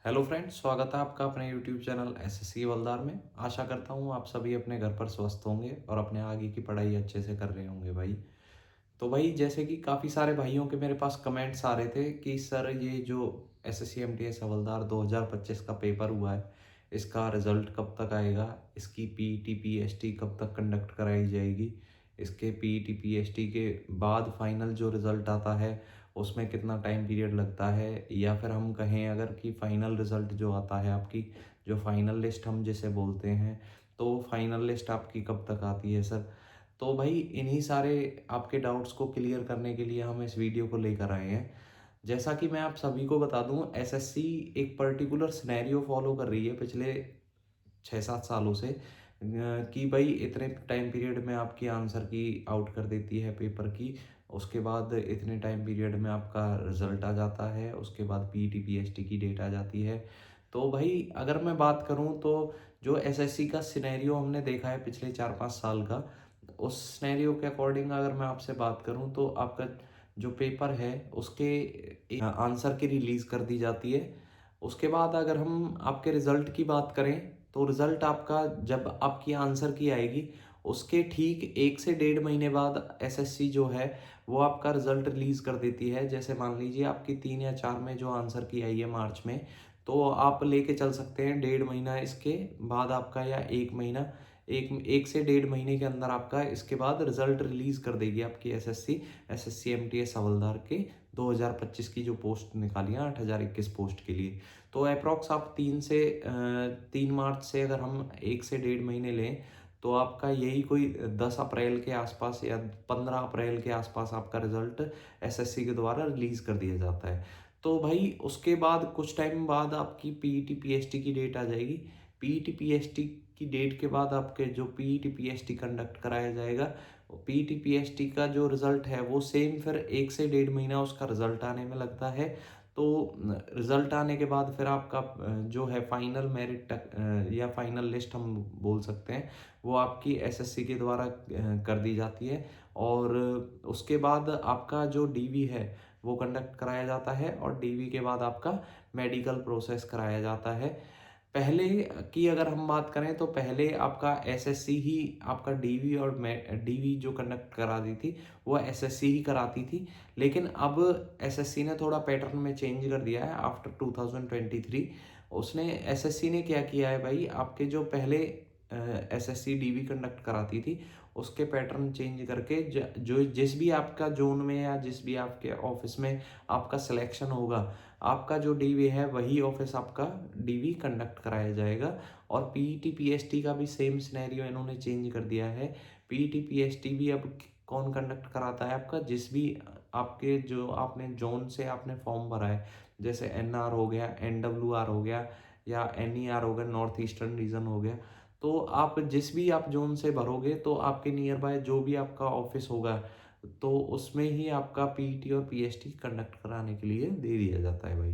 Hello friends, स्वागत है आपका अपने यूट्यूब चैनल एसएससी हवलदार में। आशा करता हूँ आप सभी अपने घर पर स्वस्थ होंगे और अपने आगे की पढ़ाई अच्छे से कर रहे होंगे भाई। तो भाई जैसे कि काफ़ी सारे भाइयों के मेरे पास कमेंट्स आ रहे थे कि सर ये जो एसएससी एमटीएस हवलदार 2025 का पेपर हुआ है, इसका रिजल्ट कब तक आएगा, इसकी पीईटी पीएसटी कब तक कंडक्ट कराई जाएगी, इसके पीईटी पीएसटी के बाद फाइनल जो रिज़ल्ट आता है उसमें कितना टाइम पीरियड लगता है, या फिर हम कहें अगर कि फाइनल रिज़ल्ट जो आता है आपकी, जो फाइनल लिस्ट हम जिसे बोलते हैं, तो फाइनल लिस्ट आपकी कब तक आती है सर। तो भाई इन्हीं सारे आपके डाउट्स को क्लियर करने के लिए हम इस वीडियो को लेकर आए हैं। जैसा कि मैं आप सभी को बता दूं, एसएससी एक पर्टिकुलर सिनेरियो फॉलो कर रही है पिछले 6-7 सालों से, कि भाई इतने टाइम पीरियड में आपकी आंसर की आउट कर देती है पेपर की। उसके बाद इतने टाइम पीरियड में आपका रिजल्ट आ जाता है, उसके बाद पीईटी पीएसटी की डेट आ जाती है। तो भाई अगर मैं बात करूं तो जो एसएससी का सिनेरियो हमने देखा है पिछले 4-5 साल का, उस सिनेरियो के अकॉर्डिंग अगर मैं आपसे बात करूं तो आपका जो पेपर है उसके आंसर की रिलीज़ कर दी जाती है। उसके बाद अगर हम आपके रिज़ल्ट की बात करें तो रिज़ल्ट आपका जब आपकी आंसर की आएगी उसके ठीक 1 से 1.5 महीने बाद एसएससी जो है वो आपका रिज़ल्ट रिलीज़ कर देती है। जैसे मान लीजिए आपकी 3 या 4 में जो आंसर की आई है मार्च में, तो आप लेके चल सकते हैं 1.5 महीना इसके बाद आपका, या 1 महीना, एक 1 से 1.5 महीने के अंदर आपका इसके बाद रिजल्ट रिलीज कर देगी आपकी एसएससी एमटीएस हवलदार के 2025 की जो पोस्ट निकाली है 8021 पोस्ट के लिए। तो अप्रॉक्स आप 3 मार्च से अगर हम 1 से 1.5 महीने लें तो आपका यही कोई 10 अप्रैल के आसपास या 15 अप्रैल के आसपास आपका रिजल्ट एसएससी के द्वारा रिलीज कर दिया जाता है। तो भाई उसके बाद कुछ टाइम बाद आपकी पीईटी पीएसटी की डेट आ जाएगी। पीईटी पीएसटी की डेट के बाद आपके जो पीईटी पीएसटी कंडक्ट कराया जाएगा, पीईटी पीएसटी का जो रिजल्ट है वो सेम फिर 1 से 1.5 महीना उसका रिजल्ट आने में लगता है। तो रिजल्ट आने के बाद फिर आपका जो है फाइनल मेरिट तक या फाइनल लिस्ट हम बोल सकते हैं, वो आपकी एसएससी के द्वारा कर दी जाती है। और उसके बाद आपका जो डीवी है वो कंडक्ट कराया जाता है, और डीवी के बाद आपका मेडिकल प्रोसेस कराया जाता है। पहले की अगर हम बात करें तो पहले आपका एसएससी ही आपका डीवी और डीवी जो कंडक्ट कराती थी वो एसएससी ही कराती थी। लेकिन अब एसएससी ने थोड़ा पैटर्न में चेंज कर दिया है आफ्टर 2023। उसने एसएससी ने क्या किया है भाई, आपके जो पहले एसएससी डीवी कंडक्ट कराती थी उसके पैटर्न चेंज करके जो जिस भी आपका जोन में या जिस भी आपके ऑफिस में आपका सिलेक्शन होगा, आपका जो डीवी है वही ऑफिस आपका डीवी कंडक्ट कराया जाएगा। और पीईटी पीएसटी का भी सेम सिनेरियो इन्होंने चेंज कर दिया है। पीईटी पीएसटी भी अब कौन कंडक्ट कराता है, आपका जिस भी आपके जो आपने जोन से आपने फॉर्म भरा है, जैसे एनआर हो गया, एनडब्ल्यूआर हो गया, या एनईआर हो गया, नॉर्थ ईस्टर्न रीजन हो गया। तो आप जिस भी आप जोन से भरोगे तो आपके नियर बाय जो भी आपका ऑफिस होगा, तो उसमें ही आपका पीईटी और पीएसटी कंडक्ट कराने के लिए दे दिया जाता है भाई।